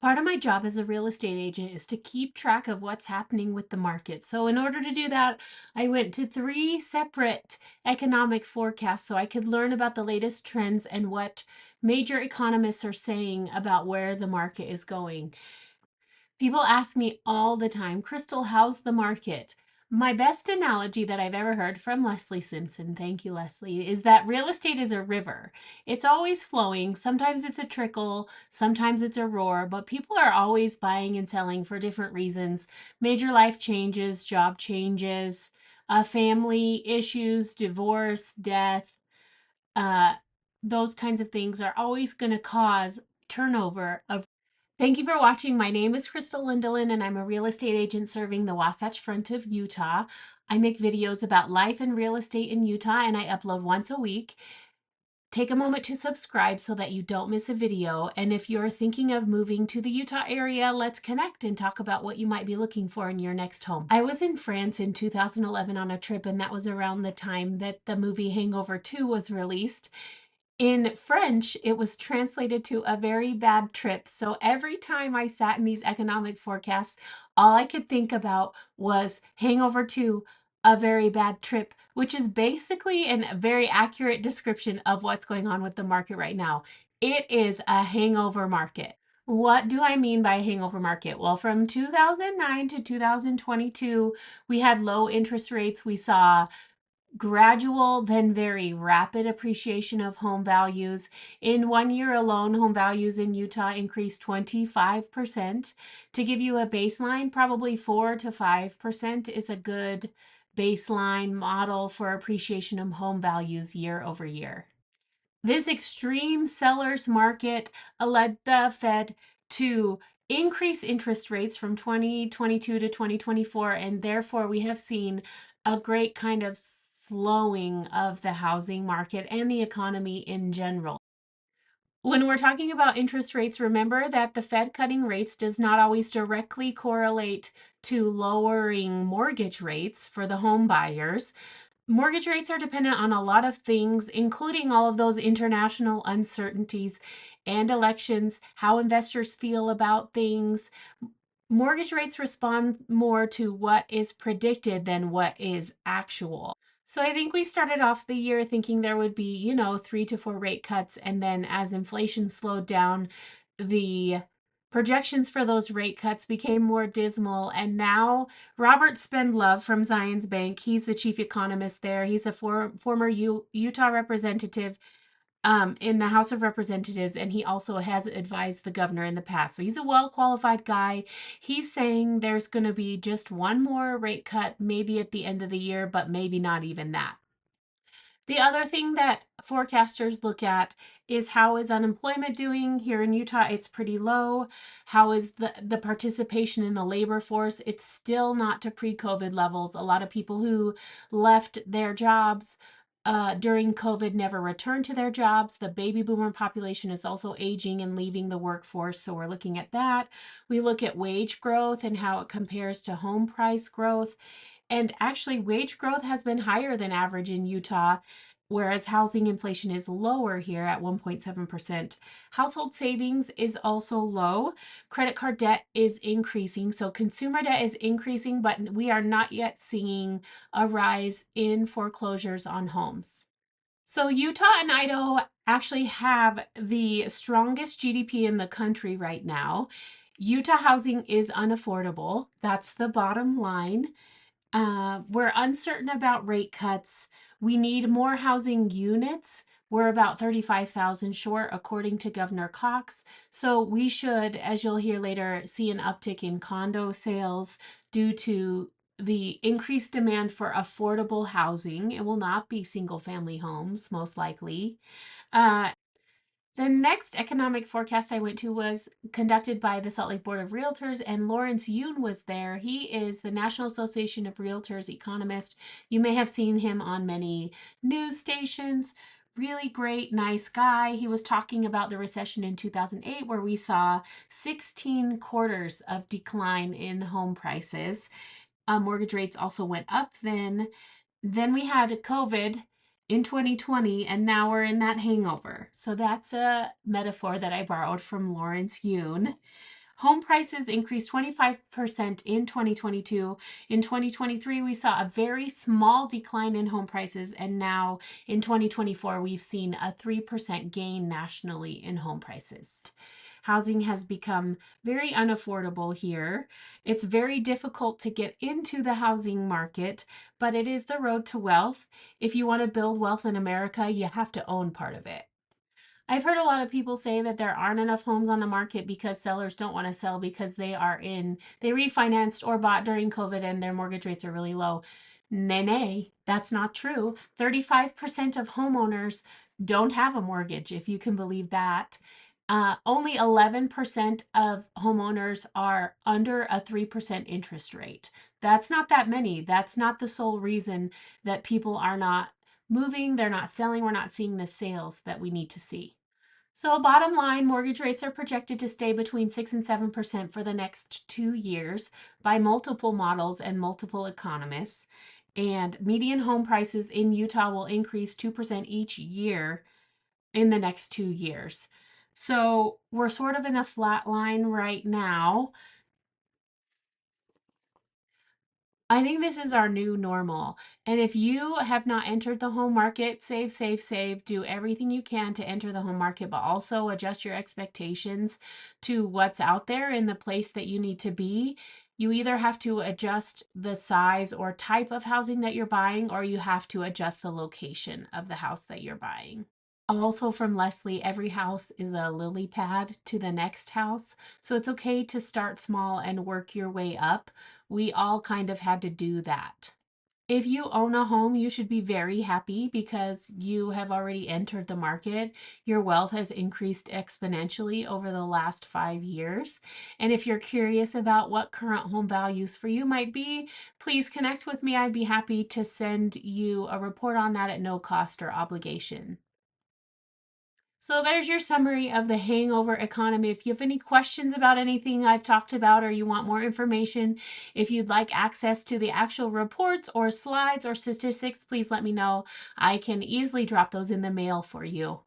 Part of my job as a real estate agent is to keep track of what's happening with the market. So, in order to do that, I went to three separate economic forecasts so I could learn about the latest trends and what major economists are saying about where the market is going. People ask me all the time, Crystal, how's the market? My best analogy that I've ever heard from Leslie Simpson, thank you, Leslie, is that real estate is a river. It's always flowing. Sometimes it's a trickle, sometimes it's a roar, but people are always buying and selling for different reasons. Major life changes, job changes, family issues, divorce, death, uh, those kinds of things are always going to cause turnover of. Thank you for watching. My name is Crystal Lindelin, and I'm a real estate agent serving the Wasatch Front of Utah. I make videos about life and real estate in Utah, and I upload once a week. Take a moment to subscribe so that you don't miss a video. And if you're thinking of moving to the Utah area, let's connect and talk about what you might be looking for in your next home. I was in France in 2011 on a trip, and that was around the time that the movie Hangover 2 was released. In French, it was translated to a very bad trip. So every time I sat in these economic forecasts, all I could think about was Hangover 2, a very bad trip, which is basically a very accurate description of what's going on with the market right now. It is a hangover market. What do I mean by hangover market? Well, from 2009 to 2022, we had low interest rates. We saw gradual, then very rapid appreciation of home values. In 1 year alone, home values in Utah increased 25%. To give you a baseline, probably 4 to 5% is a good baseline model for appreciation of home values year over year. This extreme seller's market led the Fed to increase interest rates from 2022 to 2024, and therefore we have seen a great kind of slowing of the housing market and the economy in general. When we're talking about interest rates, remember that the Fed cutting rates does not always directly correlate to lowering mortgage rates for the home buyers. Mortgage rates are dependent on a lot of things, including all of those international uncertainties and elections, how investors feel about things. Mortgage rates respond more to what is predicted than what is actual. So I think we started off the year thinking there would be, 3 to 4 rate cuts. And then as inflation slowed down, the projections for those rate cuts became more dismal. And now Robert Spendlove from Zions Bank, he's the chief economist there. He's a former Utah representative in the House of Representatives, and he also has advised the governor in the past. So he's a well-qualified guy. He's saying there's going to be just one more rate cut, maybe at the end of the year, but maybe not even that. The other thing that forecasters look at is how is unemployment doing? Here in Utah, it's pretty low. How is the participation in the labor force? It's still not to pre-COVID levels. A lot of people who left their jobs during COVID never returned to their jobs. The baby boomer population is also aging and leaving the workforce, so we're looking at that. We look at wage growth and how it compares to home price growth. And actually, wage growth has been higher than average in Utah, whereas housing inflation is lower here at 1.7%. Household savings is also low. Credit card debt is increasing. So consumer debt is increasing, but we are not yet seeing a rise in foreclosures on homes. So Utah and Idaho actually have the strongest GDP in the country right now. Utah housing is unaffordable. That's the bottom line. We're uncertain about rate cuts. We need more housing units. We're about 35,000 short, according to Governor Cox. So we should, as you'll hear later, see an uptick in condo sales due to the increased demand for affordable housing. It will not be single family homes, most likely. Uh, the next economic forecast I went to was conducted by the Salt Lake Board of Realtors, and Lawrence Yun was there. He is the National Association of Realtors economist. You may have seen him on many news stations. Really great, nice guy. He was talking about the recession in 2008, where we saw 16 quarters of decline in home prices. Mortgage rates also went up then. Then we had COVID in 2020, and now we're in that hangover. So that's a metaphor that I borrowed from Lawrence Yun. Home prices increased 25% in 2022. In 2023, we saw a very small decline in home prices, and now in 2024, we've seen a 3% gain nationally in home prices. Housing has become very unaffordable here. It's very difficult to get into the housing market, but it is the road to wealth. If you want to build wealth in America, you have to own part of it. I've heard a lot of people say that there aren't enough homes on the market because sellers don't want to sell because they refinanced or bought during COVID and their mortgage rates are really low. Nay, that's not true. 35% of homeowners don't have a mortgage, if you can believe that. Only 11% of homeowners are under a 3% interest rate. That's not that many. That's not the sole reason that people are not moving, they're not selling, we're not seeing the sales that we need to see. So, bottom line, mortgage rates are projected to stay between 6 and 7% for the next 2 years by multiple models and multiple economists. And median home prices in Utah will increase 2% each year in the next 2 years. So, we're sort of in a flat line right now. I think this is our new normal. And if you have not entered the home market, save, save, save. Do everything you can to enter the home market, but also adjust your expectations to what's out there in the place that you need to be. You either have to adjust the size or type of housing that you're buying, or you have to adjust the location of the house that you're buying. Also, from Leslie, every house is a lily pad to the next house. So it's okay to start small and work your way up. We all kind of had to do that. If you own a home, you should be very happy because you have already entered the market. Your wealth has increased exponentially over the last 5 years. And if you're curious about what current home values for you might be, please connect with me. I'd be happy to send you a report on that at no cost or obligation. So there's your summary of the hangover economy. If you have any questions about anything I've talked about or you want more information, if you'd like access to the actual reports or slides or statistics, please let me know. I can easily drop those in the mail for you.